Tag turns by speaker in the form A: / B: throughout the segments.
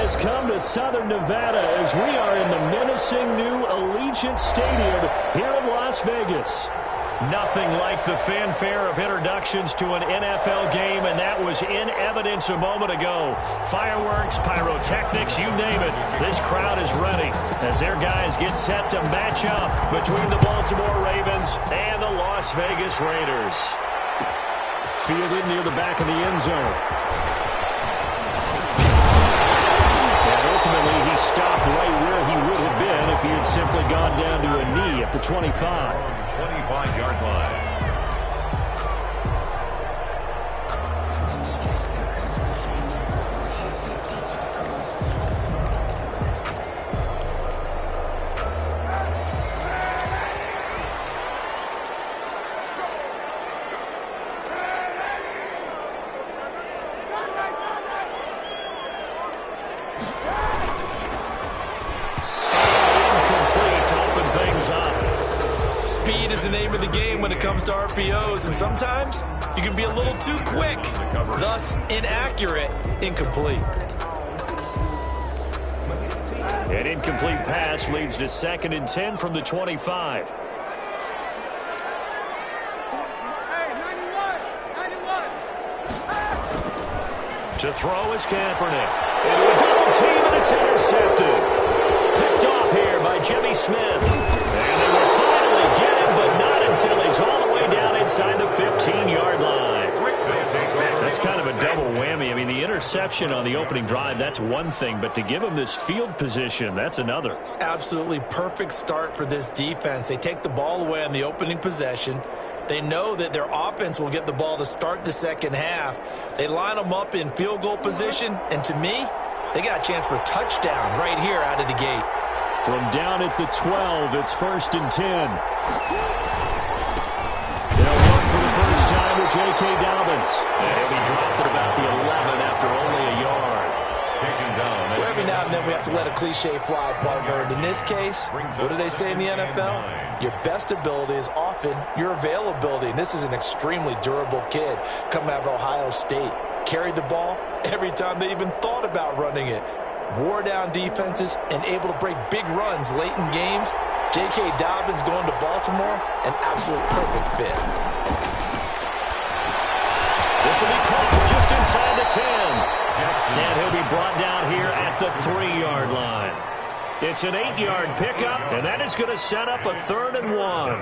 A: has come to Southern Nevada as we are in the menacing new Allegiant Stadium here in Las Vegas. Nothing like the fanfare of introductions to an NFL game, and that was in evidence a moment ago. Fireworks, pyrotechnics, you name it. This crowd is ready as their guys get set to match up between the Baltimore Ravens and the Las Vegas Raiders. Fielded near the back of the end zone. And ultimately, he stopped right where he would have been if he had simply gone down to a knee at the 25.
B: 25-yard line.
C: Speed is the name of the game when it comes to RPOs, and sometimes you can be a little too quick, thus inaccurate, incomplete.
A: An incomplete pass leads to 2nd and 10 from the 25. To throw is Kaepernick. Into a double team, and it's intercepted. Picked off here by Jimmy Smith. And they will finally get him, but not until he's all the way down inside the 15-yard line. That's kind of a double whammy. I mean, the interception on the opening drive, that's one thing, but to give him this field position, that's another.
C: Absolutely perfect start for this defense. They take the ball away on the opening possession. They know that their offense will get the ball to start the second half. They line them up in field goal position, and to me, they got a chance for a touchdown right here out of the gate.
A: From down at the 12, it's 1st and 10. They'll run for the first time with J.K. Dobbins. And he'll be dropped at about the 11 after only a yard.
B: Taken down.
C: Well, every now and then we have to let a cliche fly, partner. And in this case, what do they say in the NFL? Your best ability is often your availability. And this is an extremely durable kid coming out of Ohio State. Carried the ball every time they even thought about running it. Wore down defenses and able to break big runs late in games. J.K. Dobbins going to Baltimore, an absolute perfect fit.
A: This will be caught just inside the 10. And he'll be brought down here at the 3-yard line. It's an 8-yard pickup, and that is going to set up a 3rd and 1.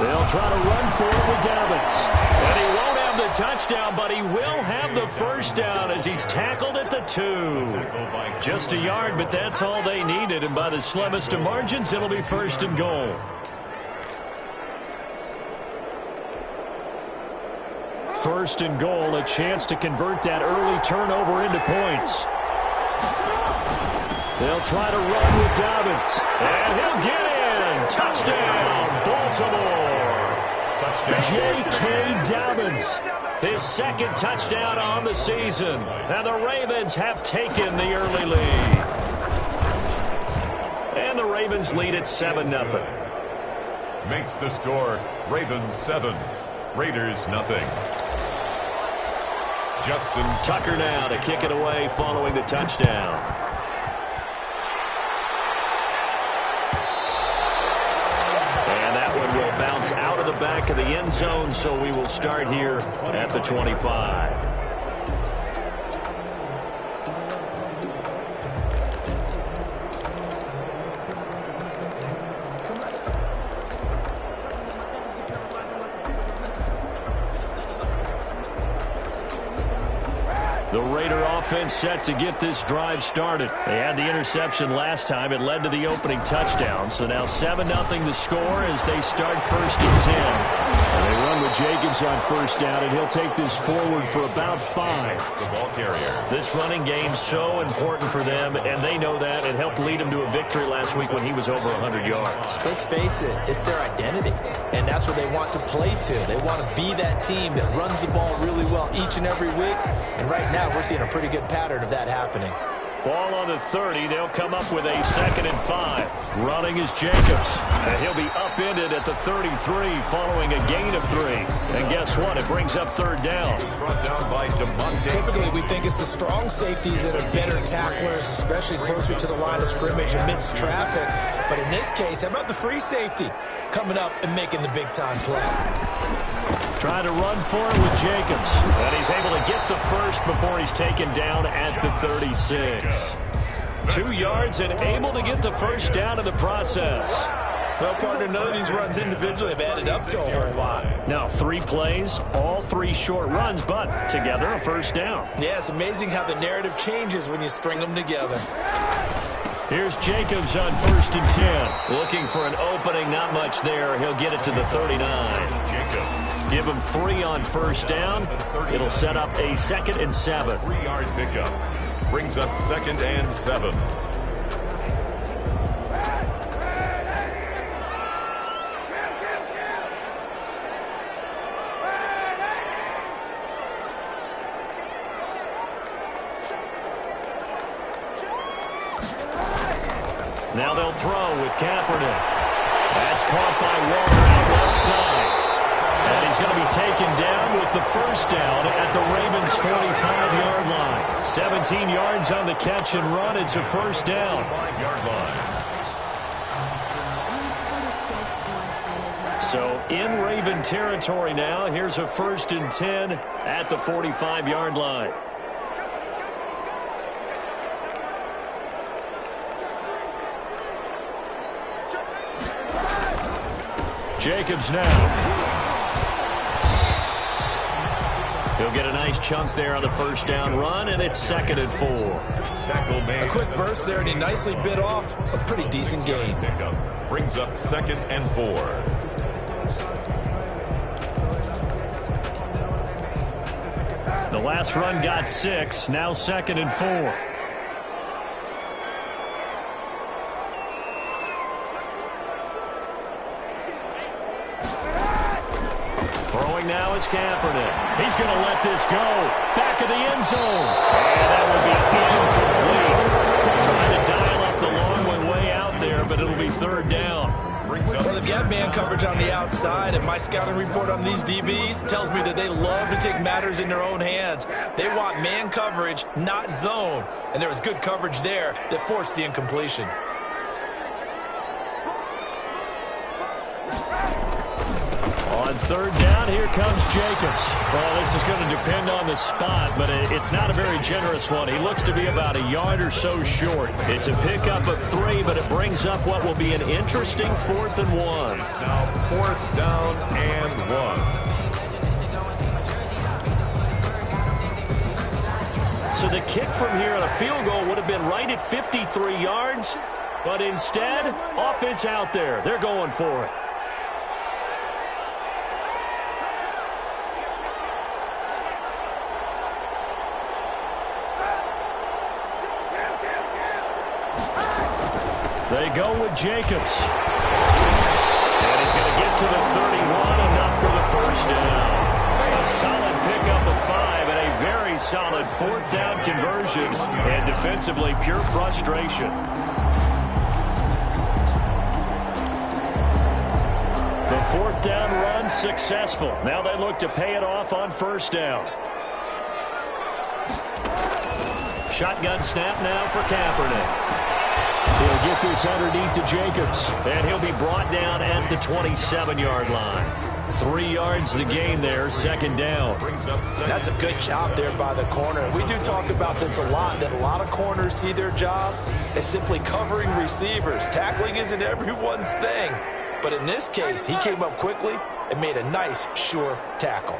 A: They'll try to run for it with Dobbins. And he won't have the touchdown, but he will have the first down as he's tackled at the 2. Just a yard, but that's all they needed. And by the slimmest of margins, it'll be 1st and goal. First and goal, a chance to convert that early turnover into points. They'll try to run with Dobbins. And he'll get in. Touchdown, Baltimore. J.K. Dobbins, his 2nd touchdown on the season. And the Ravens have taken the early lead. And the Ravens lead at 7-0.
B: Makes the score Ravens 7, Raiders nothing. Justin
A: Tucker now to kick it away following the touchdown. Bounce out of the back of the end zone, so we will start here at the 25. The Raider offense set to get this drive started. They had the interception last time. It led to the opening touchdown. So now 7-0 the score as they start 1st and 10. And they run with Jacobs on 1st down, and he'll take this forward for about 5.
B: the ball carrier.
A: This running game's so important for them, and they know that. It helped lead them to a victory last week when he was over 100 yards.
C: Let's face it, it's their identity, and that's what they want to play to. They want to be that team that runs the ball really well each and every week, and right now we're seeing a pretty good pattern of that happening.
A: Ball on the 30. They'll come up with a 2nd and 5. Running is Jacobs. And he'll be upended at the 33 following a gain of 3. And guess what? It brings up 3rd down.
B: Brought down by DeMonte.
C: Typically, we think it's the strong safeties that are better tacklers, especially closer to the line of scrimmage amidst traffic. But in this case, how about the free safety coming up and making the big-time play?
A: Trying to run for it with Jacobs. And he's able to get the first before he's taken down at the 36. 2 yards and able to get the first down in the process.
C: Well, partner, none of these runs individually have added up to a whole lot.
A: Now, 3 plays, all 3 short runs, but together a first down.
C: Yeah, it's amazing how the narrative changes when you string them together.
A: Here's Jacobs on 1st and 10. Looking for an opening, not much there. He'll get it to the 39.
B: Jacobs.
A: Give him 3 on first down. It'll set up a 2nd and 7.
B: 3-yard pickup. Brings up 2nd and 7.
A: Now they'll throw with Kaepernick. That's caught by Walker out left side. And he's going to be taken down with the first down at the Ravens' 45-yard line. 17 yards on the catch and run. It's a first down.
B: 5-yard line.
A: So in Raven territory now. Here's a 1st and 10 at the 45-yard line. Jacobs now. He'll get a nice chunk there on the first down run, and it's 2nd and 4.
B: Tackle made.
C: A quick burst there, and he nicely bit off a pretty decent gain.
B: Pickup. Brings up 2nd and 4.
A: The last run got 6, now 2nd and 4. Throwing now is Kaepernick. He's going to let this go. Back of the end zone. And that would be incomplete. Trying to dial up the long way out there, but it'll be 3rd down.
C: Well, they've got man coverage on the outside, and my scouting report on these DBs tells me that they love to take matters in their own hands. They want man coverage, not zone. And there was good coverage there that forced the incompletion.
A: On 3rd down, here comes Jacobs. Well, this is going to depend on the spot, but it's not a very generous one. He looks to be about a yard or so short. It's a pickup of 3, but it brings up what will be an interesting 4th and 1.
B: It's now 4th down and 1.
A: So the kick from here on a field goal would have been right at 53 yards, but instead, offense out there. They're going for it. They go with Jacobs. And he's going to get to the 31, enough for the first down. A solid pickup of 5 and a very solid 4th down conversion. And defensively, pure frustration. The 4th down run successful. Now they look to pay it off on first down. Shotgun snap now for Kaepernick. He'll get this underneath to Jacobs, and he'll be brought down at the 27-yard line. 3 yards the gain there, 2nd down.
C: That's a good job there by the corner. We do talk about this a lot, that a lot of corners see their job as simply covering receivers. Tackling isn't everyone's thing. But in this case, he came up quickly and made a nice, sure tackle.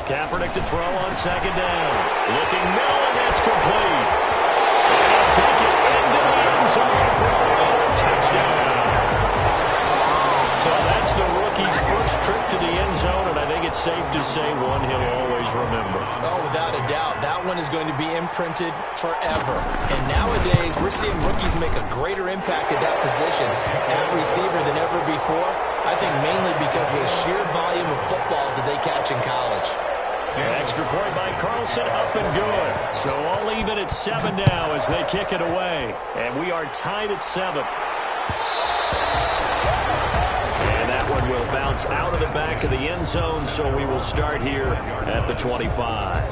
A: Kaepernick to throw on 2nd down. Looking middle, and that's complete. And he'll take it into the end zone for a touchdown. So that's the rookie's first trip to the end zone, and I think it's safe to say one he'll always remember.
C: Oh, without a doubt. That one is going to be imprinted forever. And nowadays, we're seeing rookies make a greater impact at that position at receiver than ever before. I think mainly because of the sheer volume of footballs that they catch in college.
A: Extra point by Carlson, up and good. So all even at 7 now as they kick it away. And we are tied at 7. And that one will bounce out of the back of the end zone, so we will start here at the 25.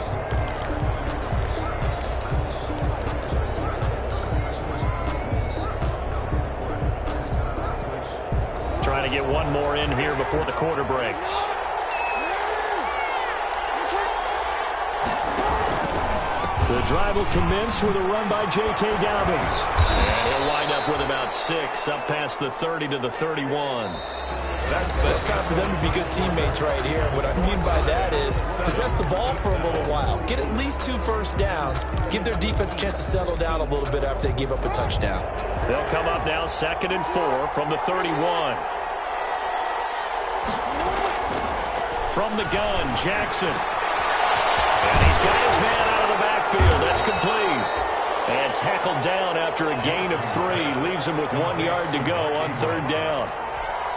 A: Trying to get one more in here before the quarter breaks. The drive will commence with a run by J.K. Dobbins. And he'll wind up with about 6, up past the 30 to the 31.
C: It's time for them to be good teammates right here. What I mean by that is possess the ball for a little while. Get at least 2 first downs. Give their defense a chance to settle down a little bit after they give up a touchdown.
A: They'll come up now 2nd and 4 from the 31. From the gun, Jackson. And he's got his man out of the backfield. That's complete. And tackled down after a gain of 3. Leaves him with 1 yard to go on 3rd down.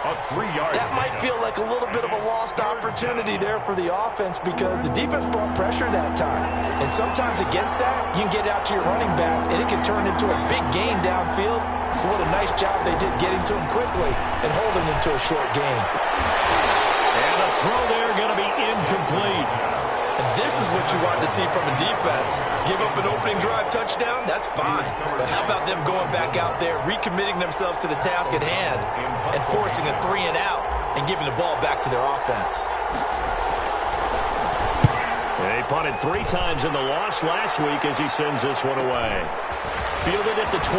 B: A 3-yard.
C: That might feel like a little bit of a lost opportunity there for the offense because the defense brought pressure that time. And sometimes against that, you can get out to your running back, and it can turn into a big gain downfield. What a nice job they did getting to him quickly and holding him to a short gain.
A: And the throw there going to be incomplete.
C: And this is what you want to see from a defense. Give up an opening drive touchdown, that's fine. But how about them going back out there, recommitting themselves to the task at hand, and forcing a 3 and out and giving the ball back to their offense?
A: They punted 3 times in the loss last week as he sends this one away. Fielded at the 20.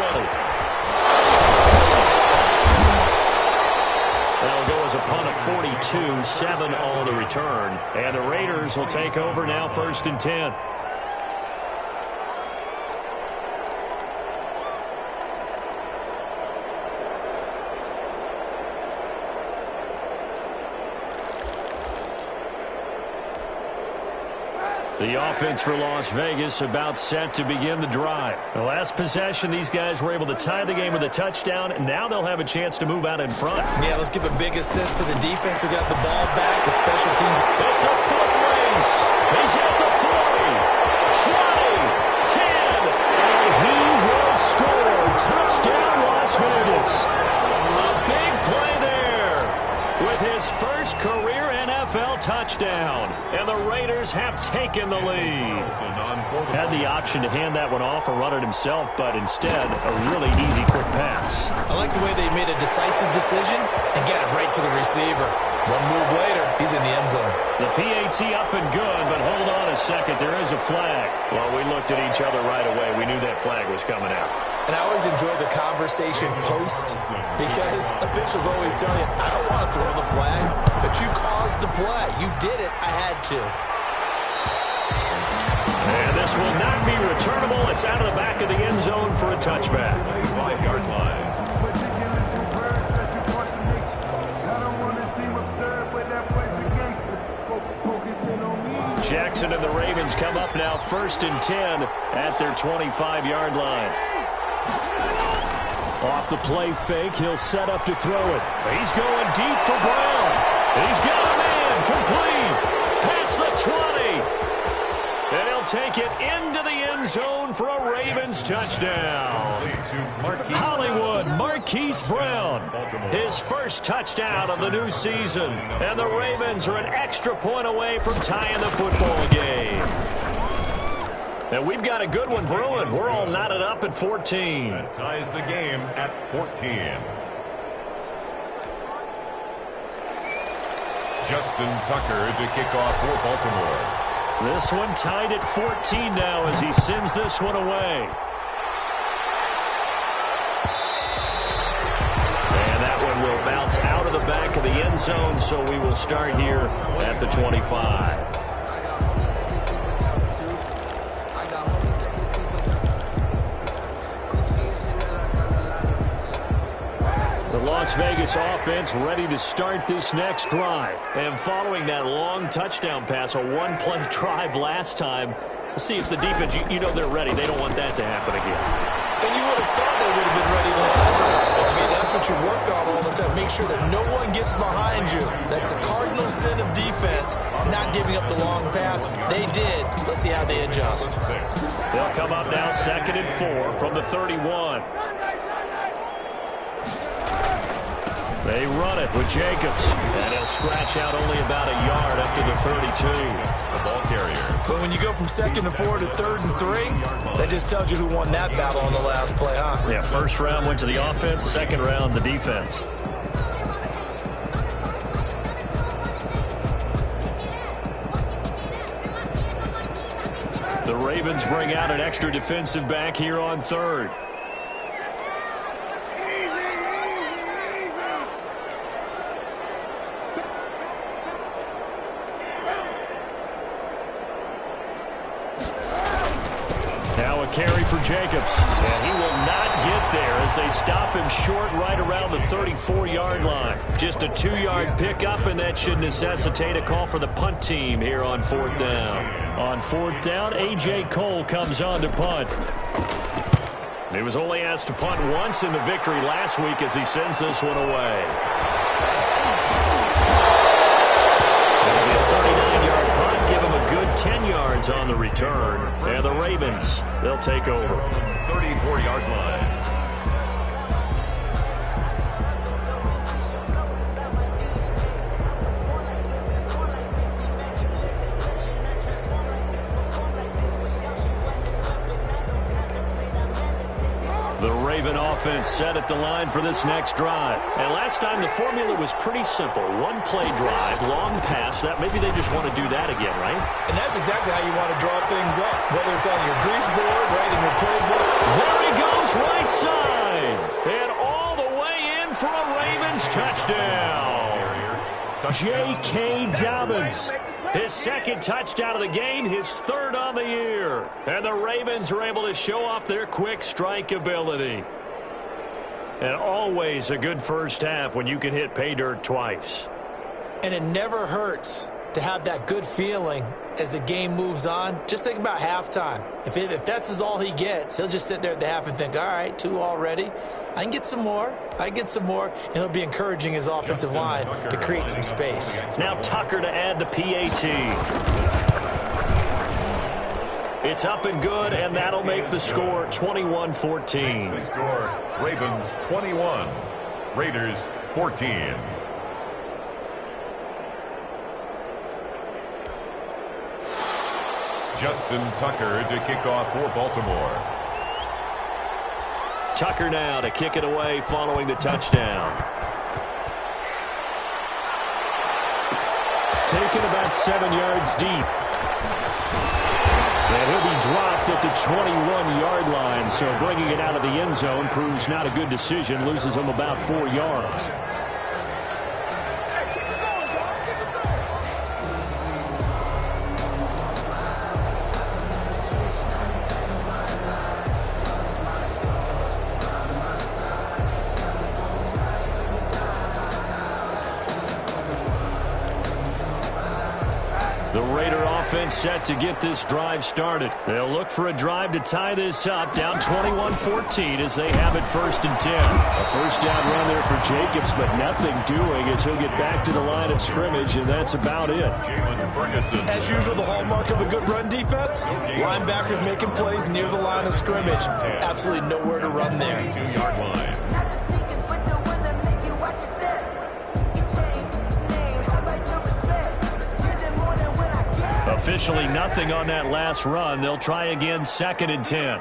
A: That'll go as a punt of 42, 7 on the return. And the Raiders will take over now 1st and 10. The offense for Las Vegas about set to begin the drive. The last possession, these guys were able to tie the game with a touchdown, and now they'll have a chance to move out in front.
C: Yeah, let's give a big assist to the defense who got the ball back. The special teams.
A: It's a foot race. He's at the 40, 20, 10, and he will score. Touchdown, Las Vegas. A big play there with his first career NFL touchdown. And the Raiders have taken the lead. Had the option to hand that one off or run it himself, but instead, a really easy, quick pass.
C: I like the way they made a decisive decision and get it right to the receiver. One move later, he's in the end zone.
A: The PAT up and good, but hold on a second. There is a flag. Well, we looked at each other right away. We knew that flag was coming out.
C: And I always enjoy the conversation post because officials always tell you, I don't want to throw the flag, but you caused the play. You did it. I had to.
A: And this will not be returnable. It's out of the back of the end zone for a touchback.
B: 5-yard line.
A: Jackson and the Ravens come up now 1st and 10 at their 25-yard line. Off the play fake, he'll set up to throw it. He's going deep for Brown. He's got a man complete. Past the 20. And he'll take it into the end zone for a Ravens touchdown. Hollywood Marquise Brown, his first touchdown of the new season. And the Ravens are an extra point away from tying the football game. And we've got a good one brewing. We're all knotted up at 14.
B: That ties the game at 14. Justin Tucker to kick off for Baltimore.
A: This one tied at 14 now as he sends this one away. And that one will bounce out of the back of the end zone, so we will start here at the 25. Las Vegas offense ready to start this next drive. And following that long touchdown pass, a one-play drive last time, let's see if the defense, you know they're ready. They don't want that to happen again.
C: And you would have thought they would have been ready the last time. I mean, that's that's what you work on all the time. Make sure that no one gets behind you. That's the cardinal sin of defense, not giving up the long pass. They did. Let's see how they adjust.
A: They'll come up now 2nd and 4 from the 31. They run it with Jacobs. And he'll scratch out only about a yard up to the 32.
B: The ball carrier.
C: But when you go from 2nd and 4 to 3rd and 3, that just tells you who won that battle on the last play, huh?
A: Yeah, first round went to the offense, second round the defense. The Ravens bring out an extra defensive back here on 3rd. Carry for Jacobs, and he will not get there as they stop him short right around the 34-yard line. Just a 2-yard pickup, and that should necessitate a call for the punt team here on 4th down. On 4th down, A.J. Cole comes on to punt. He was only asked to punt once in the victory last week as he sends this one away. It'll be a 39-yard punt, give him a good 10 yards on the return. And the Ravens, they'll take over.
B: 34-yard line.
A: The Raven offense set at the line for this next drive. And last time the formula was pretty simple. One play drive, long pass. That maybe they just want to do that again, right?
C: And that's exactly how you want to draw things up. Whether it's on your grease board, right in your playbook.
A: There he goes, right side. And all the way in for a Ravens touchdown. J.K. Dobbins. His 2nd touchdown of the game, his 3rd on the year. And the Ravens are able to show off their quick strike ability. And always a good first half when you can hit pay dirt twice.
C: And it never hurts to have that good feeling as the game moves on. Just think about halftime. If that's all he gets, he'll just sit there at the half and think, all right, 2 already. I can get some more. And he'll be encouraging his offensive line to create some space.
A: Now Tucker to add the PAT. It's up and good, and that'll make the score 21-14.
B: The score, Ravens 21, Raiders 14. Justin Tucker to kick off for Baltimore.
A: Tucker now to kick it away following the touchdown. Taken about 7 yards deep. And he'll be dropped at the 21-yard line, so bringing it out of the end zone proves not a good decision, loses him about 4 yards. The Raider offense set to get this drive started. They'll look for a drive to tie this up, down 21-14 as they have it 1st and 10. A first down run there for Jacobs, but nothing doing as he'll get back to the line of scrimmage, and that's about it.
C: As usual, the hallmark of a good run defense, linebackers making plays near the line of scrimmage. Absolutely nowhere to run there.
B: 2-yard line.
A: Officially nothing on that last run. They'll try again 2nd and 10.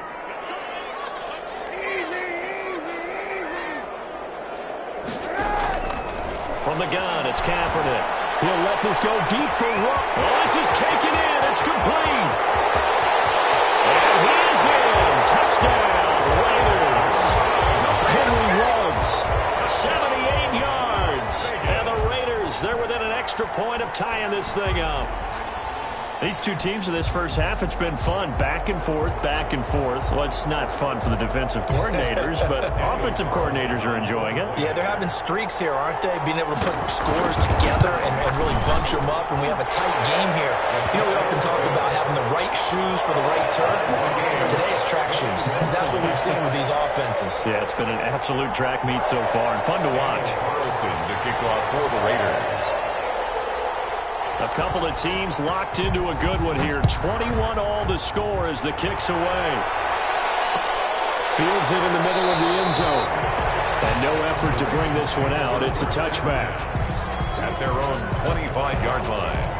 A: From the gun, it's Kaepernick. He'll let this go deep for Rook. Oh, this is taken in. It's complete. And he is in. Touchdown, Raiders. Henry Ruggs, 78 yards. And the Raiders, they're within an extra point of tying this thing up. These two teams in this first half, it's been fun. Back and forth, back and forth. Well, it's not fun for the defensive coordinators, but offensive coordinators are enjoying it.
C: Yeah, they're having streaks here, aren't they? Being able to put scores together and really bunch them up, and we have a tight game here. You know, we often talk about having the right shoes for the right turf. Today it's track shoes. That's what we've seen with these offenses.
A: Yeah, it's been an absolute track meet so far, and fun to watch.
B: Carlson to kick off for the Raiders.
A: A couple of teams locked into a good one here. 21-all the score as the kick's away. Fields it in the middle of the end zone. And no effort to bring this one out. It's a touchback.
B: At their own 25-yard line.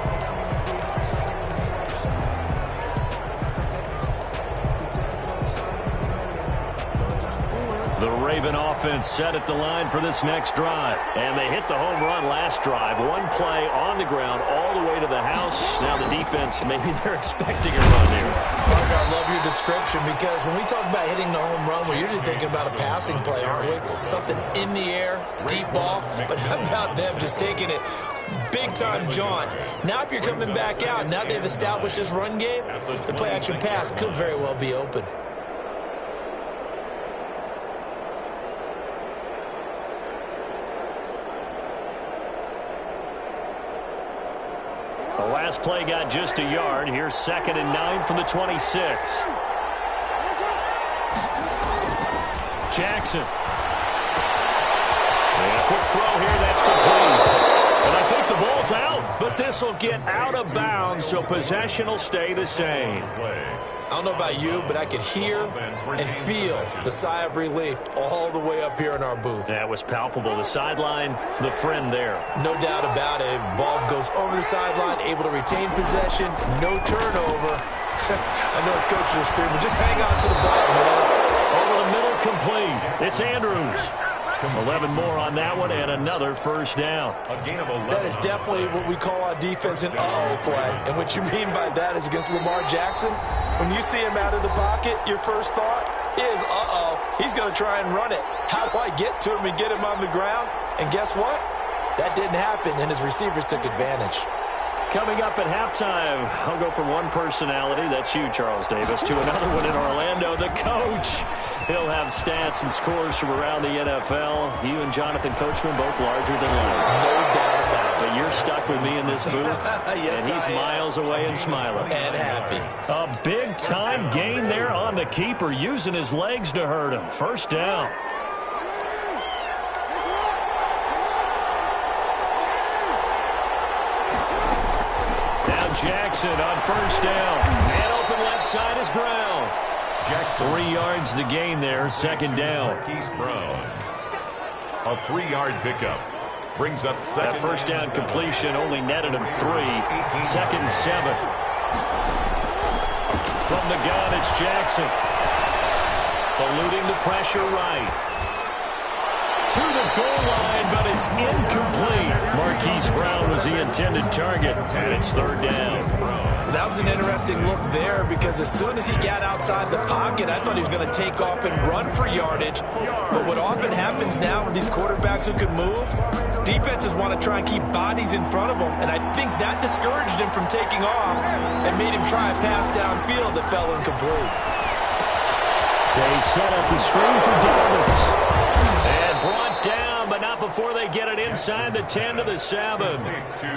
A: The Raven offense set at the line for this next drive. And they hit the home run last drive. One play on the ground all the way to the house. Now the defense, maybe they're expecting a run here.
C: Parker, I love your description because when we talk about hitting the home run, we're usually thinking about a passing play, aren't we? Something in the air, deep ball. But how about them just taking it big-time jaunt? Now if you're coming back out, now they've established this run game, the play-action pass could very well be open.
A: The last play got just a yard. Here's 2nd and 9 from the 26. Jackson. And a quick throw here. That's complete. And I think the ball's out, but this will get out of bounds, so possession will stay the same.
C: I don't know about you, but I could hear and feel the sigh of relief all the way up here in our booth.
A: That was palpable. The sideline, the friend there.
C: No doubt about it. Ball goes over the sideline, able to retain possession, no turnover. I know his coaches are screaming, just hang on to the ball, man.
A: Over the middle, complete. It's Andrews. 11 more on that one, and another first down.
B: A gain of 11.
C: That is definitely what we call on defense an uh-oh play. And what you mean by that is against Lamar Jackson, when you see him out of the pocket, your first thought is, uh-oh, he's going to try and run it. How do I get to him and get him on the ground? And guess what? That didn't happen, and his receivers took advantage.
A: Coming up at halftime, I'll go from one personality, that's you, Charles Davis, to another one in Orlando, the coach. He'll have stats and scores from around the NFL. You and Jonathan Coachman both larger than life.
C: No doubt about it.
A: But you're stuck with me in this booth,
C: yes,
A: and he's miles away and smiling.
C: And happy.
A: A big-time gain there on the keeper, using his legs to hurt him. First down. Jackson on first down. And open left side is Brown.
B: Jackson.
A: 3 yards the gain there, 2nd down.
B: Marquise Brown. A 3-yard pickup. Brings up second.
A: That first down completion only netted him 3. 2nd and 7. From the gun, it's Jackson. Eluding the pressure right. To the goal line, but it's incomplete. Marquise Brown was the intended target, and it's 3rd down.
C: That was an interesting look there because as soon as he got outside the pocket, I thought he was going to take off and run for yardage. But what often happens now with these quarterbacks who can move, defenses want to try and keep bodies in front of them, and I think that discouraged him from taking off and made him try a pass downfield that fell incomplete.
A: They set up the screen for Dobbins. And brought down, but not before they get it inside the 10 to the 7.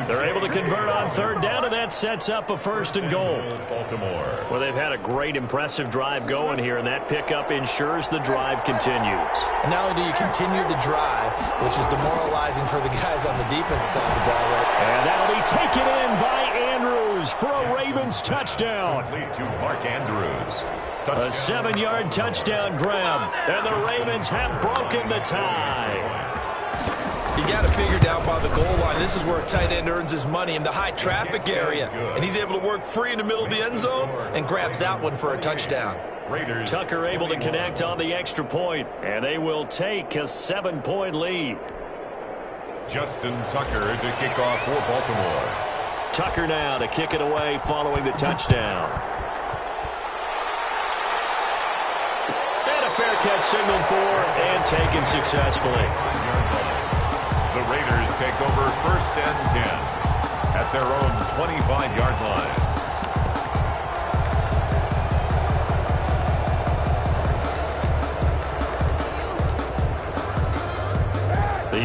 A: They're able to convert on 3rd down, and that sets up a 1st and goal.
B: Baltimore.
A: Well, they've had a great, impressive drive going here, and that pickup ensures the drive continues.
C: And not only do you continue the drive, which is demoralizing for the guys on the defense side of the ball, right?
A: And that'll be taken in by Andrews for a Ravens touchdown.
B: Complete to Mark Andrews.
A: A 7-yard touchdown grab, and the Ravens have broken the tie.
C: You got to figure down by the goal line, this is where a tight end earns his money in the high traffic area. And he's able to work free in the middle of the end zone and grabs that one for a touchdown.
B: Raiders.
A: Tucker able to connect on the extra point, and they will take a 7-point lead.
B: Justin Tucker to kick off for Baltimore.
A: Tucker now to kick it away following the touchdown. Fair catch signaled for and taken successfully.
B: The Raiders take over 1st and 10 at their own 25-yard line.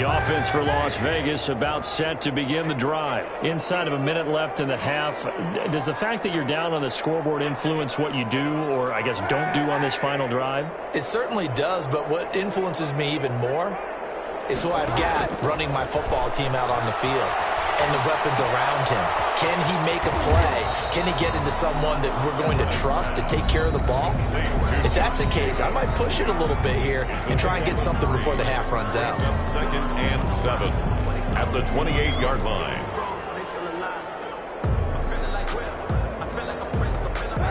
A: The offense for Las Vegas about set to begin the drive. Inside of a minute left in the half. Does the fact that you're down on the scoreboard influence what you do, or I guess don't do on this final drive?
C: It certainly does, but what influences me even more is who I've got running my football team out on the field and the weapons around him. Can he make a play? Can he get into someone that we're going to trust to take care of the ball? If that's the case, I might push it a little bit here and try and get something before the half runs out.
B: 2nd and 7 at the 28-yard line.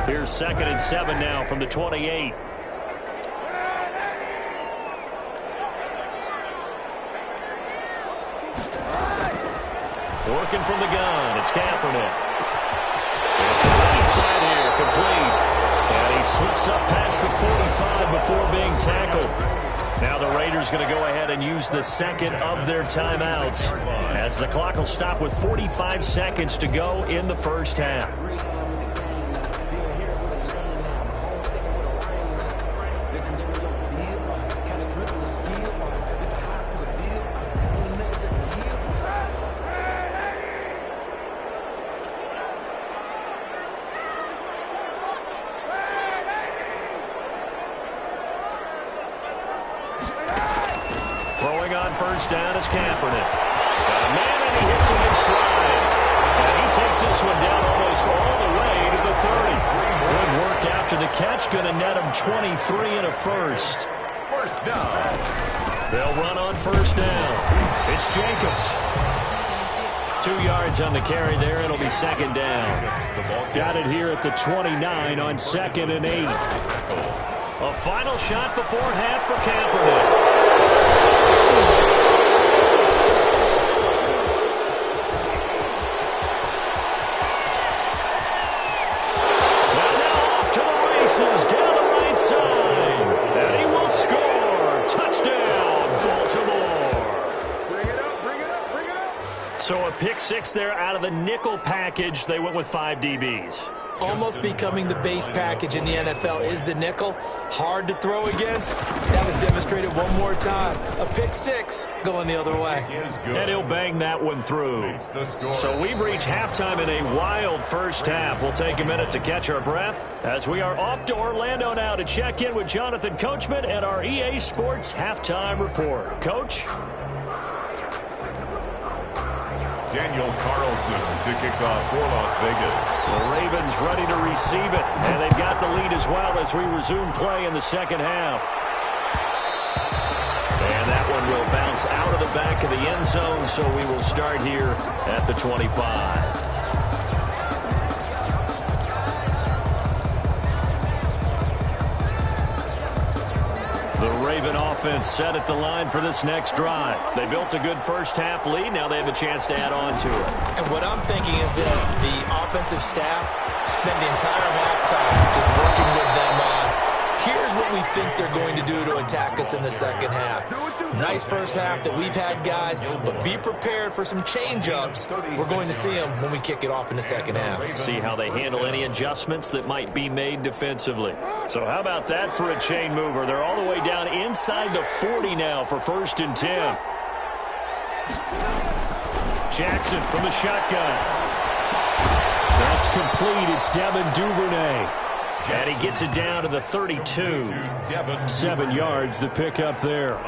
A: Here's 2nd and 7 now from the 28. Working from the gun, it's Kaepernick. It's the right side here, complete. And he slips up past the 45 before being tackled. Now the Raiders going to go ahead and use the second of their timeouts, as the clock will stop with 45 seconds to go in the first half. Throwing on first down is Kaepernick. Got a man, and he hits him in stride. And he takes this one down almost all the way to the 30. Good work after the catch. Going to net him 23 and a first.
B: First down.
A: They'll run on first down. It's Jacobs. 2 yards on the carry there. It'll be second down. Got it here at the 29 on 2nd and 8. A final shot before half for Kaepernick. Down the right side, and he will score. Touchdown, Baltimore.
B: Bring it up, bring it up, bring it up.
A: So a pick six there out of the nickel package. They went with 5 DBs.
C: Almost becoming the base package in the NFL is the nickel. Hard to throw against. That was demonstrated one more time. A pick six going the other way.
A: And he'll bang that one through. So we've reached halftime in a wild first half. We'll take a minute to catch our breath as we are off to Orlando now to check in with Jonathan Coachman and our EA Sports halftime report. Coach?
B: Daniel Carlson to kick off for Las Vegas.
A: The Ravens ready to receive it, and they've got the lead as well as we resume play in the second half. And that one will bounce out of the back of the end zone, so we will start here at the 25. The Raven offense set at the line for this next drive. They built a good first half lead. Now they have a chance to add on to it.
C: And what I'm thinking is that the offensive staff spent the entire halftime just working with them on, here's what we think they're going to do to attack us in the second half. Nice first half that we've had, guys, but be prepared for some change-ups. We're going to see them when we kick it off in the second half.
A: See how they handle any adjustments that might be made defensively. So how about that for a chain mover? They're all the way down inside the 40 now for 1st and 10. Jackson from the shotgun. That's complete. It's Devin Duvernay. And he gets it down to the 32. 7 yards, the pickup there.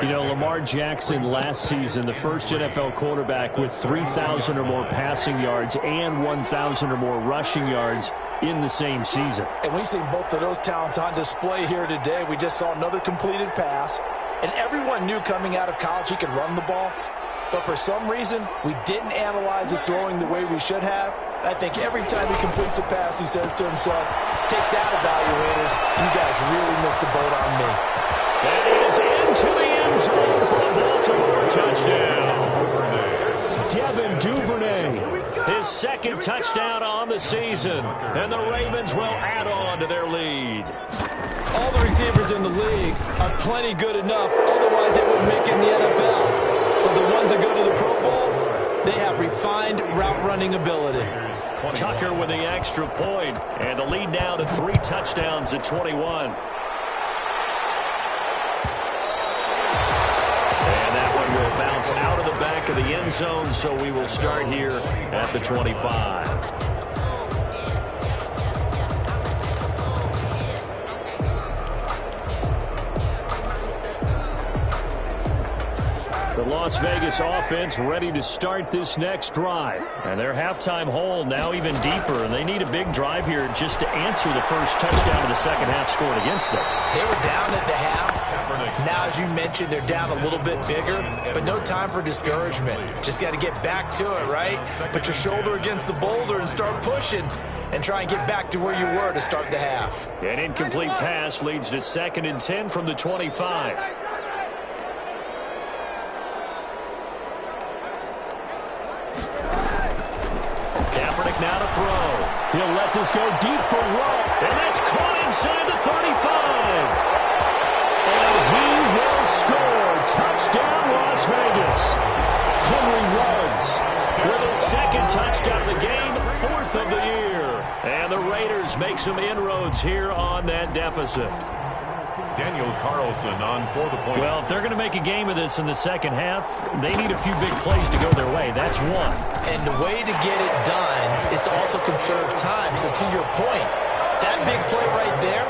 A: You know, Lamar Jackson last season, the first NFL quarterback with 3,000 or more passing yards and 1,000 or more rushing yards in the same season.
C: And we've seen both of those talents on display here today. We just saw another completed pass. And everyone knew coming out of college he could run the ball. But for some reason, we didn't analyze it throwing the way we should have. I think every time he completes a pass, he says to himself, take that, evaluators. You guys really missed the boat on me.
A: That is into the end zone for a Baltimore touchdown. Devin Duvernay, his 2nd touchdown on the season. And the Ravens will add on to their lead.
C: All the receivers in the league are plenty good enough. Otherwise, they wouldn't make it in the NFL. But the ones that go to the Pro Bowl, they have refined route running ability.
A: Tucker with the extra point, and the lead now to 3 touchdowns at 21. And that one will bounce out of the back of the end zone, so we will start here at the 25. The Las Vegas offense ready to start this next drive. And their halftime hole now even deeper. And they need a big drive here just to answer the first touchdown of the second half scored against them.
C: They were down at the half. Now, as you mentioned, they're down a little bit bigger. But no time for discouragement. Just got to get back to it, right? Put your shoulder against the boulder and start pushing. And try and get back to where you were to start the half.
A: An incomplete pass leads to 2nd and 10 from the 25. Now to throw. He'll let this go deep for Rowe. And that's caught inside the 35. And he will score. Touchdown, Las Vegas. Henry Ruggs with his 2nd touchdown of the game, 4th of the year. And the Raiders make some inroads here on that deficit.
B: Daniel Carlson on for the point.
A: Well, if they're going to make a game of this in the second half, they need a few big plays to go their way. That's one.
C: And the way to get it done is to also conserve time. So to your point, that big play right there,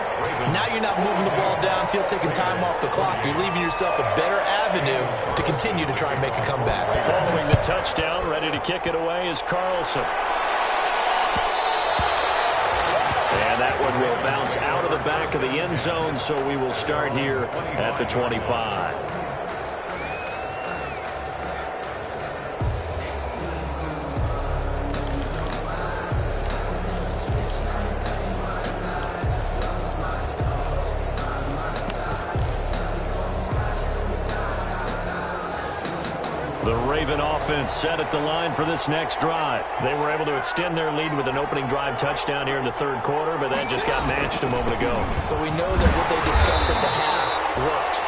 C: now you're not moving the ball downfield, taking time off the clock. You're leaving yourself a better avenue to continue to try and make a comeback.
A: Following the touchdown, ready to kick it away is Carlson. And that one will bounce out of the back of the end zone, so we will start here at the 25. The Raven offense set at the line for this next drive. They were able to extend their lead with an opening drive touchdown here in the 3rd quarter, but that just got matched a moment ago.
C: So we know that what they discussed at the half worked.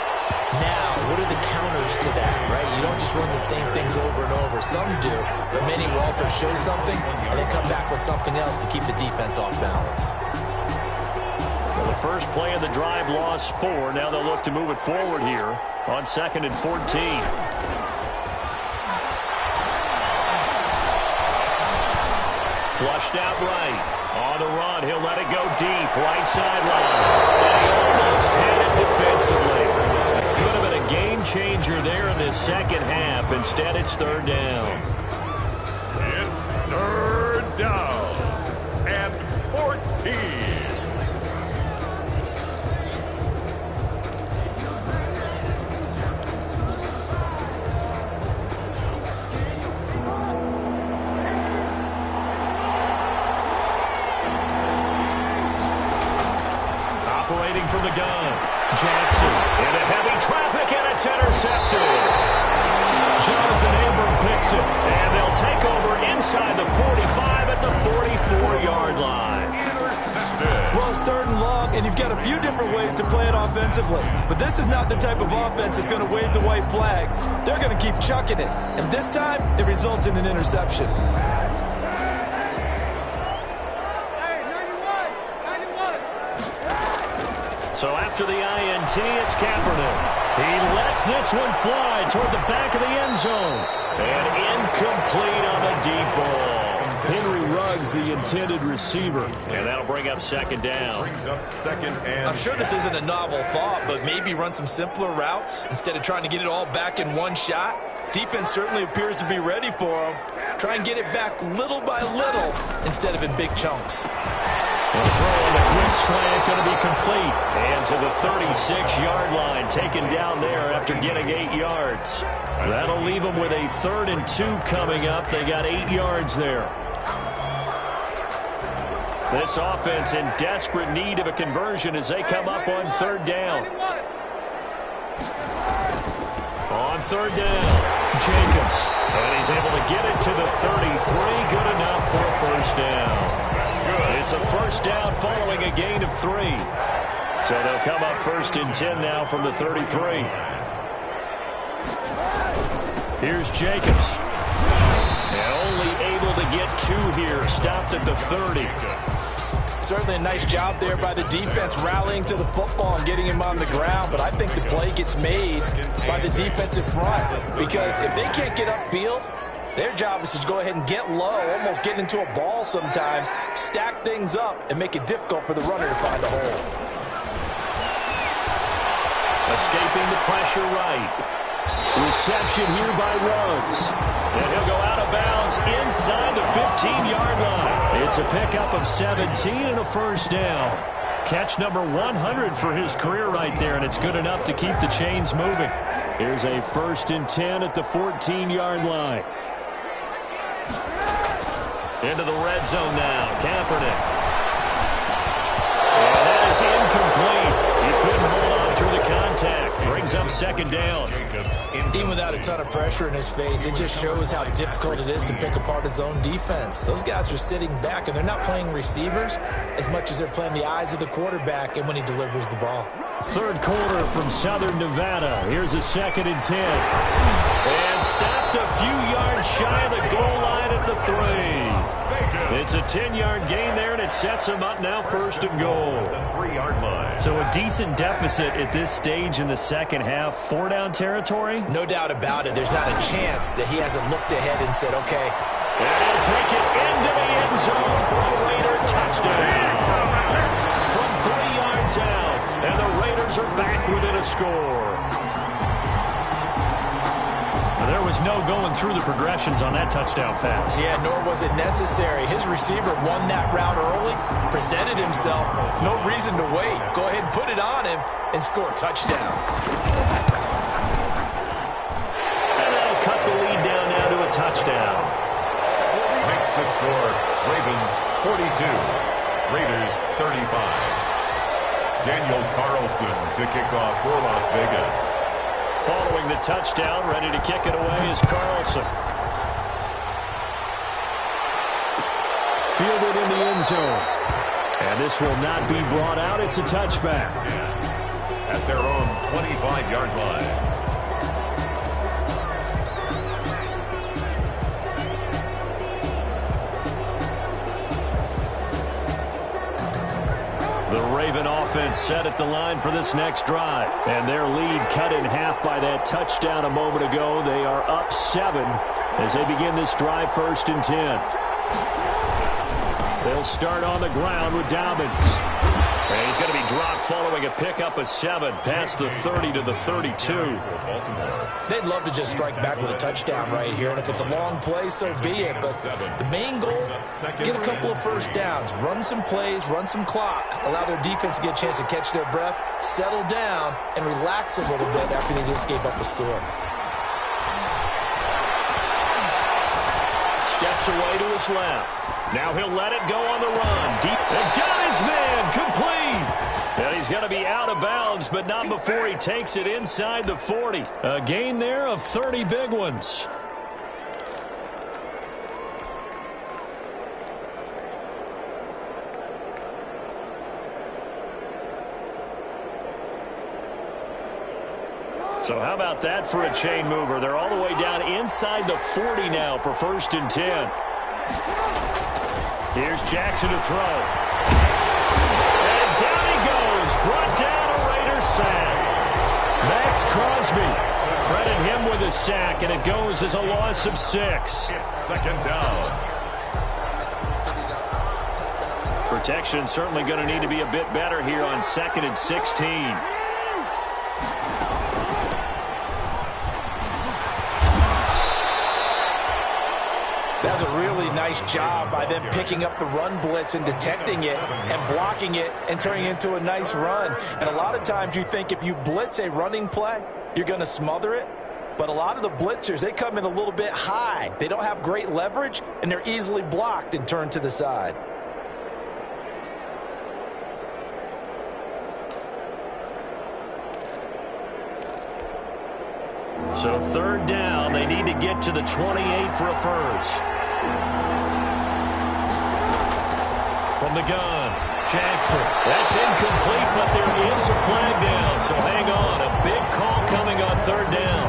C: Now, what are the counters to that, right? You don't just run the same things over and over. Some do, but many will also show something and then come back with something else to keep the defense off balance.
A: Well, the first play of the drive lost 4. Now they'll look to move it forward here on 2nd and 14. Flushed out right. On the run, he'll let it go deep. Right sideline. And he almost had it defensively. Could have been a game changer there in this second half. Instead, it's 3rd down.
B: It's 3rd down and 14.
A: Operating from the gun. Jackson into heavy traffic, and it's intercepted. Jonathan Abram picks it, and they'll take over inside the 45 at the 44-yard line.
C: Well, it's 3rd and long, and you've got a few different ways to play it offensively. But this is not the type of offense that's going to wave the white flag. They're going to keep chucking it. And this time, it results in an interception.
A: So after the INT, it's Kaepernick. He lets this one fly toward the back of the end zone. And incomplete on the deep ball. Henry Ruggs, the intended receiver. And that'll bring up 2nd down.
B: Brings up 2nd and
C: I'm sure this isn't a novel thought, but maybe run some simpler routes instead of trying to get it all back in one shot. Defense certainly appears to be ready for him. Try and get it back little by little instead of in big chunks.
A: The throw on the quick slant going to be complete. And to the 36-yard line, taken down there after getting 8 yards. That'll leave them with a 3rd and 2 coming up. They got 8 yards there. This offense in desperate need of a conversion as they come up on 3rd down. On 3rd down, Jacobs. And he's able to get it to the 33. Good enough for a 1st down. It's a 1st down following a gain of 3. So they'll come up 1st and 10 now from the 33. Here's Jacobs. And only able to get 2 here. Stopped at the 30.
C: Certainly a nice job there by the defense rallying to the football and getting him on the ground, but I think the play gets made by the defensive front because if they can't get upfield, their job is to go ahead and get low, almost get into a ball sometimes, stack things up, and make it difficult for the runner to find a hole.
A: Escaping the pressure right. Reception here by Ruggs. And he'll go out of bounds inside the 15-yard line. It's a pickup of 17 and a first down. Catch number 100 for his career right there, and it's good enough to keep the chains moving. Here's a 1st and 10 at the 14-yard line. Into the red zone now. Kaepernick. And that is incomplete. He couldn't hold on through the contact. Brings up 2nd down.
C: Even without a ton of pressure in his face, it just shows how difficult it is to pick apart his own defense. Those guys are sitting back, and they're not playing receivers as much as they're playing the eyes of the quarterback and when he delivers the ball.
A: 3rd quarter from Southern Nevada. Here's a 2nd and 10. And stopped a few yards shy of the goal line at the 3. It's a 10-yard gain there, and it sets him up now 1st and goal.
B: 3-yard line.
A: So a decent deficit at this stage in the second half. 4-down territory?
C: No doubt about it. There's not a chance that he hasn't looked ahead and said, okay.
A: And he'll take it into the end zone for a Raider touchdown. From 3 yards out, and the Raiders are back within a score. There was no going through the progressions on that touchdown pass.
C: Yeah, nor was it necessary. His receiver won that route early, presented himself. No reason to wait. Go ahead and put it on him and score a touchdown.
A: And that'll cut the lead down now to a touchdown.
B: Makes the score Ravens 42, Raiders 35. Daniel Carlson to kick off for Las Vegas.
A: Following the touchdown, ready to kick it away is Carlson. Fielded in the end zone. And this will not be brought out. It's a touchback.
B: At their own 25-yard line.
A: The Raven offense set at the line for this next drive. And their lead cut in half by that touchdown a moment ago. They are up 7 as they begin this drive 1st and 10. They'll start on the ground with Dobbins. And he's going to be dropped following a pickup of 7 past the 30 to the 32.
C: They'd love to just strike back with a touchdown right here, and if it's a long play, so be it. But the main goal, get a couple of first downs, run some plays, run some clock, allow their defense to get a chance to catch their breath, settle down, and relax a little bit after they just gave up a score.
A: Steps away to his left. Now he'll let it go on the run. Deep. And got his man complete. And he's going to be out of bounds, but not before he takes it inside the 40. A gain there of 30 big ones. So how about that for a chain mover? They're all the way down inside the 40 now for 1st and 10. Here's Jackson to throw. And down he goes. Brought down a Raider sack. Max Crosby. Credit him with a sack, and it goes as a loss of 6.
B: It's 2nd down.
A: Protection certainly going to need to be a bit better here on 2nd and 16.
C: That's a really nice job by them picking up the run blitz and detecting it and blocking it and turning it into a nice run. And a lot of times you think if you blitz a running play, you're going to smother it. But a lot of the blitzers, they come in a little bit high. They don't have great leverage, and they're easily blocked and turned to the side.
A: So 3rd down, they need to get to the 28 for a first. From the gun, Jackson. That's incomplete, but there is a flag down. So hang on, a big call coming on 3rd down.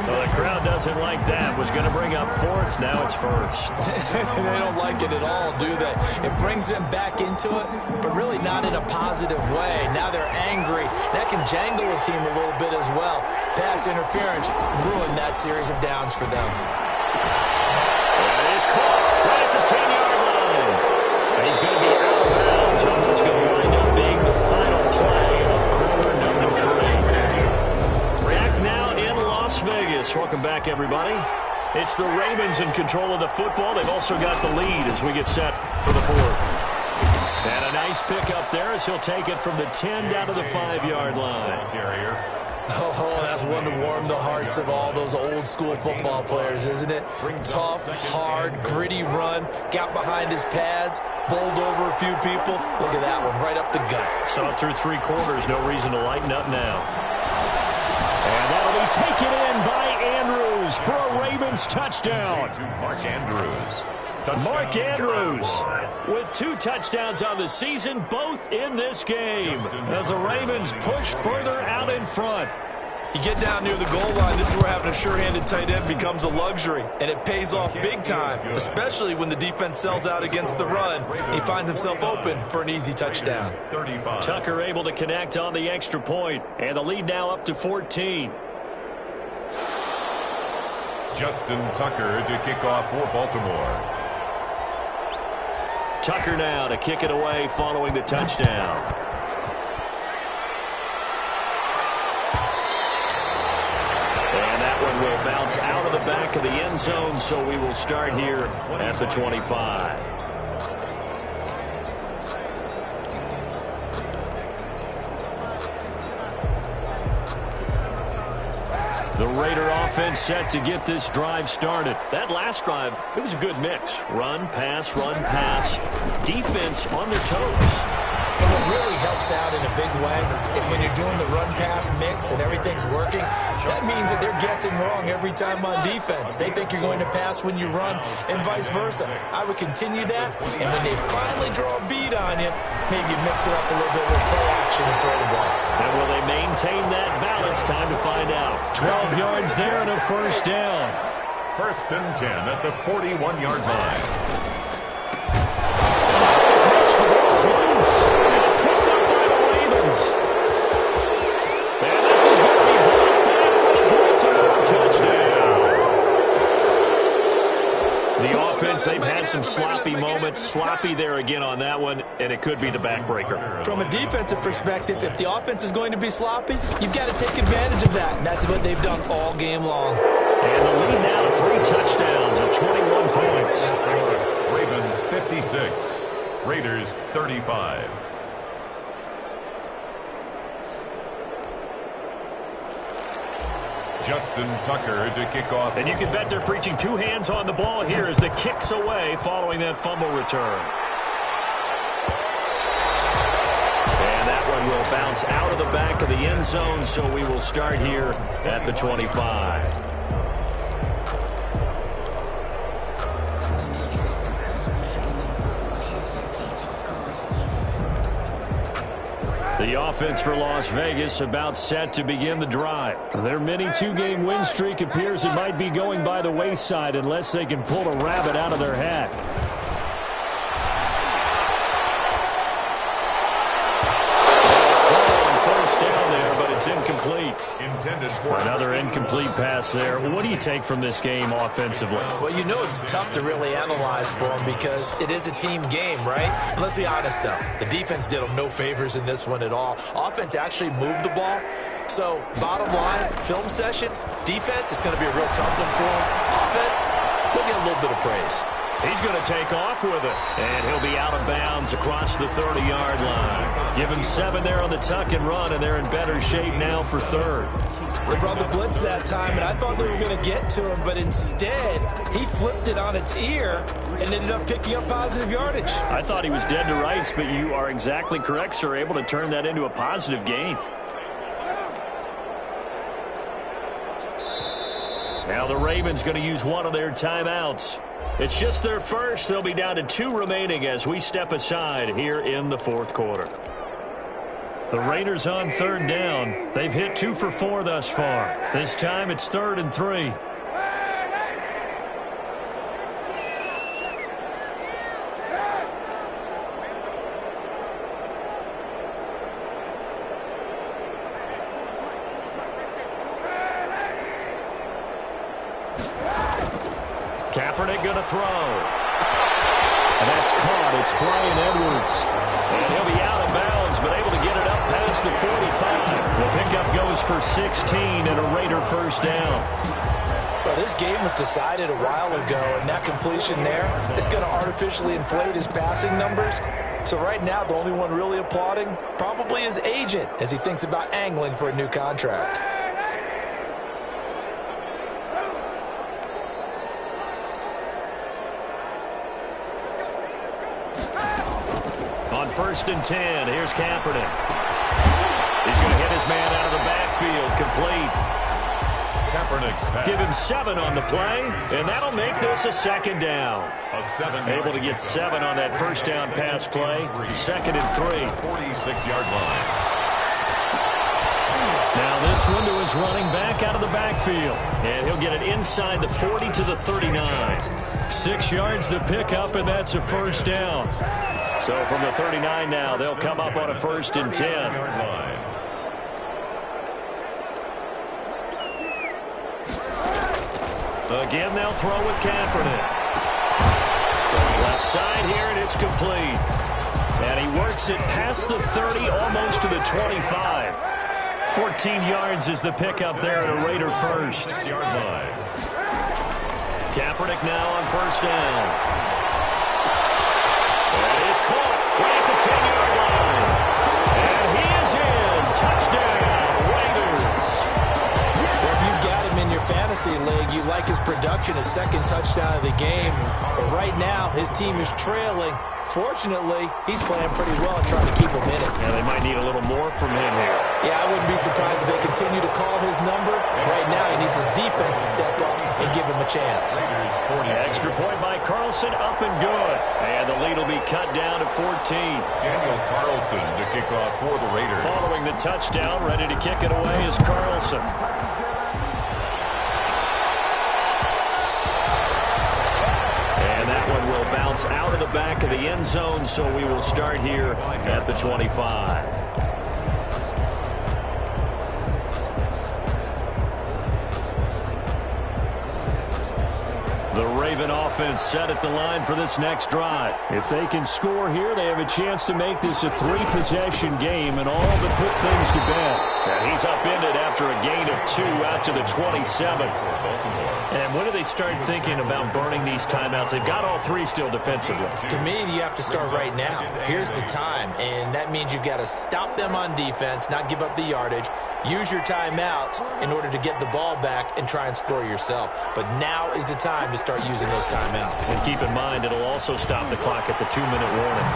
A: Well, the crowd doesn't like that. Was going to bring up fourth. Now it's first.
C: They don't like it at all, do they? It brings them back into it, but really not in a positive way. Now they're angry. That can jangle a team a little bit as well. Pass interference ruined that series of downs for them.
A: That is caught right at the 10-yard line. And he's going to be out of bounds on what's going to wind up being the final play of quarter number 3. React now in Las Vegas. Welcome back, everybody. It's the Ravens in control of the football. They've also got the lead as we get set for the fourth. And a nice pick up there as he'll take it from the 10 down to the 5-yard line.
C: Oh, that's one to warm the hearts of all those old-school football players, isn't it? Tough, hard, gritty run, got behind his pads, bowled over a few people. Look at that one, right up the gut.
A: Saw it through 3 quarters, no reason to lighten up now. And that'll be taken in by Andrews for a Ravens touchdown.
B: Mark Andrews.
A: Mark Andrews with 2 touchdowns on the season, both in this game, as the Ravens push further out in front.
C: You get down near the goal line, this is where having a sure-handed tight end becomes a luxury, and it pays off big time, especially when the defense sells out against the run. He finds himself open for an easy touchdown.
A: Tucker able to connect on the extra point, and the lead now up to 14.
B: Justin Tucker to kick off for Baltimore.
A: Tucker now to kick it away following the touchdown. And that one will bounce out of the back of the end zone, so we will start here at the 25. The Raider offense set to get this drive started. That last drive, it was a good mix. Run, pass, defense on their toes.
C: And what really helps out in a big way is when you're doing the run-pass mix and everything's working, that means that they're guessing wrong every time on defense. They think you're going to pass when you run and vice versa. I would continue that, and when they finally draw a bead on you, maybe you mix it up a little bit with play action and throw the ball.
A: And will they maintain that balance? Time to find out. 12 yards there and a first down.
B: 1st and 10 at the 41-yard line.
A: It's loose, and it's picked up by the Ravens. And this is going to be brought back for the Baltimore touchdown. The offense, they've had some sloppy moments. Sloppy there again on that one, and it could be the backbreaker.
C: From a defensive perspective, if the offense is going to be sloppy, you've got to take advantage of that, and that's what they've done all game long.
A: And the lead now to 3 touchdowns at 21 points.
B: Ravens 56. Raiders 35. Justin Tucker to kick off.
A: And you can bet they're preaching 2 hands on the ball here as the kick's away following that fumble return. And that one will bounce out of the back of the end zone, so we will start here at the 25. The offense for Las Vegas about set to begin the drive. Their mini 2-game win streak appears it might be going by the wayside unless they can pull a rabbit out of their hat. First down there, but it's incomplete. Another incomplete pass there. What do you take from this game offensively?
C: Well, you know it's tough to really analyze for them because it is a team game, right? And let's be honest, though. The defense did them no favors in this one at all. Offense actually moved the ball. So, bottom line, film session, defense, it's going to be a real tough one for them. Offense, they'll get a little bit of praise.
A: He's going to take off with it, and he'll be out of bounds across the 30-yard line. Give him 7 there on the tuck and run, and they're in better shape now for 3rd.
C: They brought the blitz that time, and I thought they were going to get to him, but instead, he flipped it on its ear and ended up picking up positive yardage.
A: I thought he was dead to rights, but you are exactly correct, sir, able to turn that into a positive gain. Now the Ravens going to use one of their timeouts. It's just their first. They'll be down to 2 remaining as we step aside here in the 4th quarter. The Raiders on third down. They've hit 2 for 4 thus far. This time it's 3rd and 3. Kaepernick going to throw. And that's caught. It's Brian Edwards. And he'll be out of bounds, but able to get it up past the 45. The pickup goes for 16 and a Raider first down.
C: Well, this game was decided a while ago, and that completion there is going to artificially inflate his passing numbers. So right now, the only one really applauding probably his agent as he thinks about angling for a new contract.
A: On 1st and 10, here's Kaepernick. He's going to hit his man out of the backfield, complete. Give him 7 on the play, and that'll make this a 2nd down. Able to get 7 on that first down pass play. 2nd and 3.
B: 46-yard line.
A: Now this one to his running back out of the backfield. And he'll get it inside the 40 to the 39. 6 yards the pickup, and that's a first down. So from the 39 now, they'll come up on a 1st and 10. Again, they'll throw with Kaepernick. From left side here, and it's complete. And he works it past the 30, almost to the 25. 14 yards is the pickup there at a Raider first.
B: 6-yard line.
A: Kaepernick now on 1st down. And he's caught right at the 10-yard line. And he is in. Touchdown, Raiders.
C: Well, if you've got him in your fantasy league, you like his production, his 2nd touchdown of the game. But right now, his team is trailing. Fortunately, he's playing pretty well and trying to keep him in it.
A: Yeah, they might need a little more from him here.
C: Yeah, I wouldn't be surprised if they continue to call his number. Right now, he needs his defense to step up and give him a chance.
A: Extra point by Carlson, up and good. And the lead will be cut down to 14.
B: Daniel Carlson to kick off for the Raiders.
A: Following the touchdown, ready to kick it away is Carlson. And that one will bounce out of the back of the end zone, so we will start here at the 25. The Raven offense set at the line for this next drive. If they can score here, they have a chance to make this a 3-possession game and all but put things to bed. And he's upended after a gain of 2 out to the 27. And when do they start thinking about burning these timeouts? They've got all 3 still defensively.
C: To me, you have to start right now. Here's the time, and that means you've got to stop them on defense, not give up the yardage, use your timeouts in order to get the ball back and try and score yourself. But now is the time to start using those timeouts.
A: And keep in mind, it'll also stop the clock at the 2-minute warning.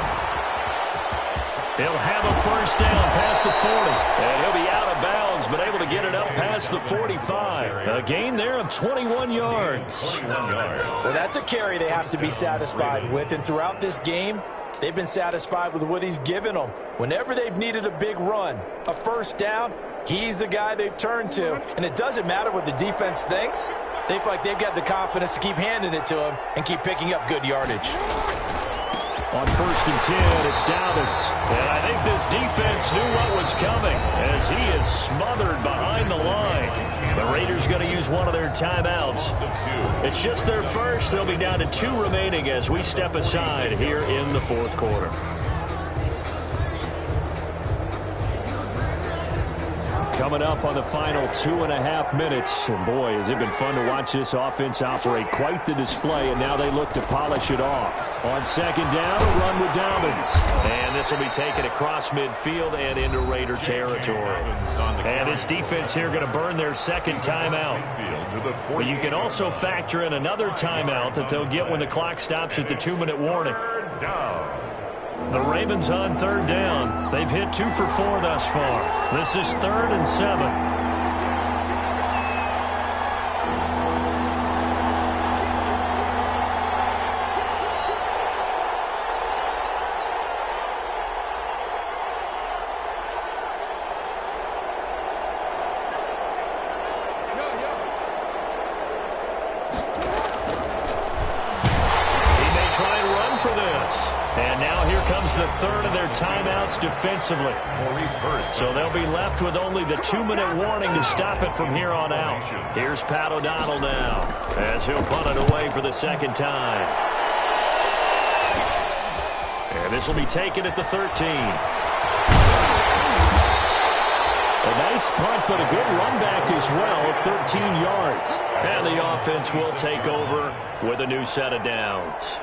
A: He'll have a first down past the 40. And he'll be out of bounds, but able to get it up past the 45. A gain there of 21 yards.
C: Well, that's a carry they have to be satisfied with. And throughout this game, they've been satisfied with what he's given them. Whenever they've needed a big run, a first down, he's the guy they've turned to. And it doesn't matter what the defense thinks. They feel like they've got the confidence to keep handing it to him and keep picking up good yardage.
A: On 1st and 10, it's Dobbins. And I think this defense knew what was coming as he is smothered behind the line. The Raiders going to use one of their timeouts. It's just their first. They'll be down to 2 remaining as we step aside here in the 4th quarter. Coming up on the final 2.5 minutes. And boy, has it been fun to watch this offense operate. Quite the display, and now they look to polish it off. On 2nd down, a run with Dobbins. And this will be taken across midfield and into Raider territory. And this defense here going to burn their 2nd timeout. But you can also factor in another timeout that they'll get when the clock stops at the 2-minute warning. The Ravens on 3rd down. They've hit 2 for 4 thus far. This is 3rd and 7. in for this. And now here comes the third of their timeouts defensively. So they'll be left with only the 2-minute warning to stop it from here on out. Here's Pat O'Donnell now as he'll punt it away for the second time. And this will be taken at the 13. A nice punt, but a good run back as well, 13 yards. And the offense will take over with a new set of downs.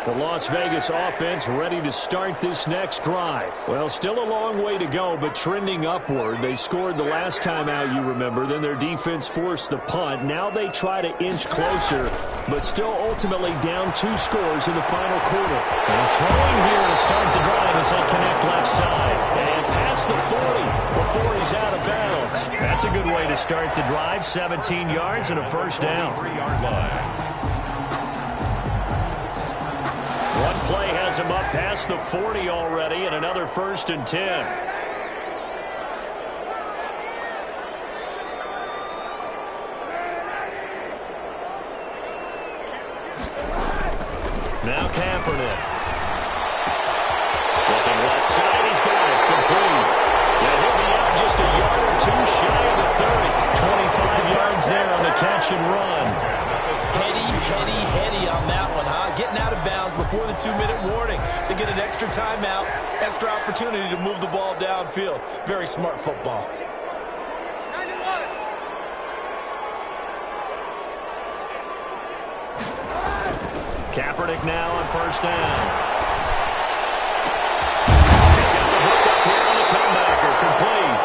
A: The Las Vegas offense ready to start this next drive. Well, still a long way to go, but trending upward. They scored the last time out, you remember. Then their defense forced the punt. Now they try to inch closer, but still ultimately down 2 scores in the final quarter. And throwing here to start the drive as they connect left side. And past the 40 before he's out of bounds. That's a good way to start the drive. 17 yards and a first down.
B: 3-yard line.
A: One play has him up past the 40 already, and another 1st and 10. Now Kaepernick. Looking left side, he's got it. Complete. And he'll be out just a yard or 2 shy of the 30. 25 yards there on the catch and run.
C: Heady on that one, huh? Getting out of bounds before the 2-minute warning. They get an extra timeout, extra opportunity to move the ball downfield. Very smart football.
A: Kaepernick now on 1st down. He's got the hook up here on the comebacker, complete.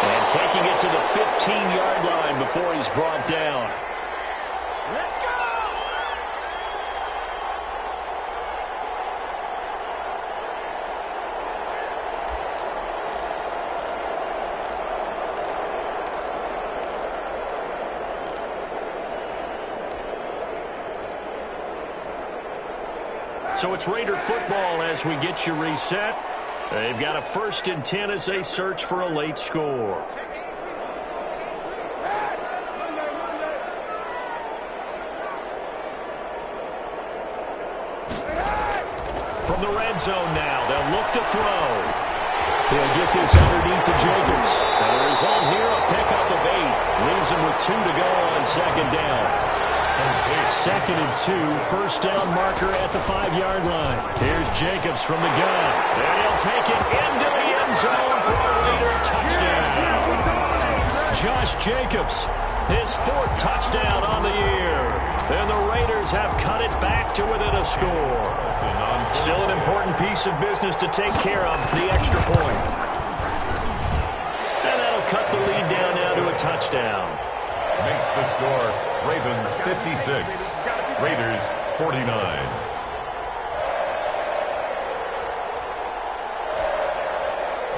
A: And taking it to the 15-yard line before he's brought down.
D: Let's go!
A: So it's Raider football as we get you reset. They've got a 1st and 10 as they search for a late score. From the red zone now, they'll look to throw. He'll get this underneath to Jacobs. And the result here, a pickup of 8. Leaves him with 2 to go on 2nd down. 2nd and 2, 1st down marker at the 5-yard line. Here's Jacobs from the gun. And he'll take it into the end zone for a Raider touchdown. Josh Jacobs, his 4th touchdown on the year. And the Raiders have cut it back to within a score. Still an important piece of business to take care of, the extra point. And that'll cut the lead down now to a touchdown.
B: Makes the score Ravens 56, Raiders 49.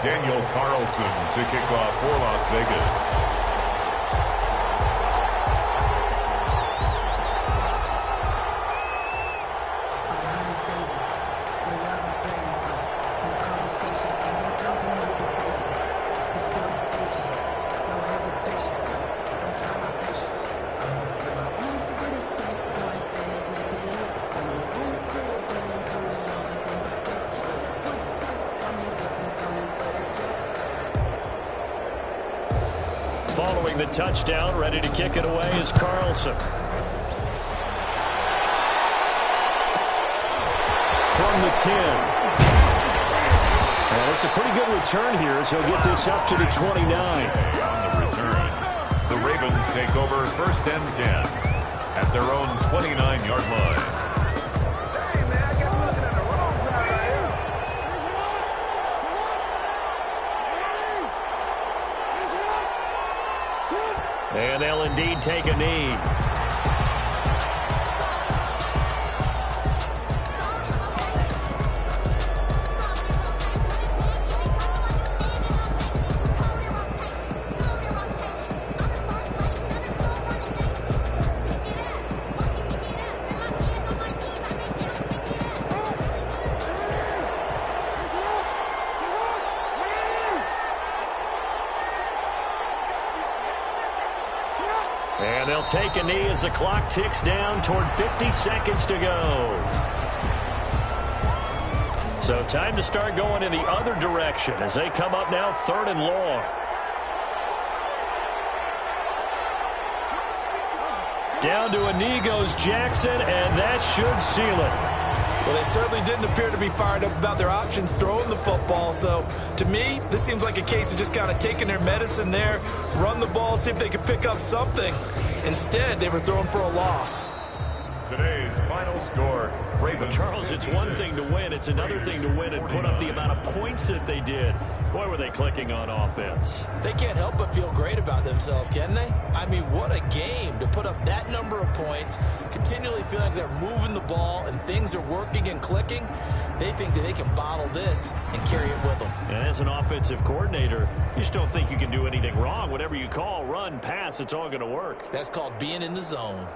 B: Daniel Carlson to kick off for Las Vegas.
A: Following the touchdown, ready to kick it away is Carlson. From the 10. And it's a pretty good return here as he'll get this up to the 29.
B: On the return, the Ravens take over 1st and 10 at their own 29-yard line.
A: And they'll indeed take a knee. They'll take a knee as the clock ticks down toward 50 seconds to go. So time to start going in the other direction as they come up now 3rd and long. Down to a knee goes Jackson, and that should seal it.
C: Well, they certainly didn't appear to be fired up about their options throwing the football. So, to me, this seems like a case of just kind of taking their medicine there, run the ball, see if they could pick up something. Instead, they were throwing for a loss.
B: Today's final score, Ravens.
A: Charles, it's one thing to win. It's another thing to win and put up the amount of points that they did. Boy, were they clicking on offense.
C: They can't help but feel great about themselves, can they? I mean, what a game to put up that number of points, continually feeling like they're moving the ball and things are working and clicking. They think that they can bottle this and carry it with them.
A: And as an offensive coordinator, you just don't think you can do anything wrong. Whatever you call, run, pass, it's all going to work.
C: That's called being in the zone.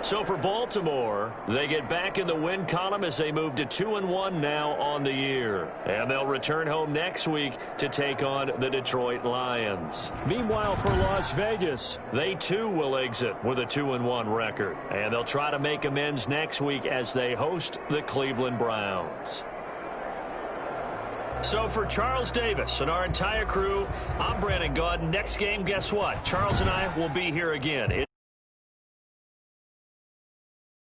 A: So for Baltimore, they get back in the win column as they move to 2-1 now on the year. And they'll return home next week to take on the Detroit Lions. Meanwhile, for Las Vegas, they too will exit with a 2-1 record. And they'll try to make amends next week as they host the Cleveland Browns. So for Charles Davis and our entire crew, I'm Brandon Gaudin. Next game, guess what? Charles and I will be here again.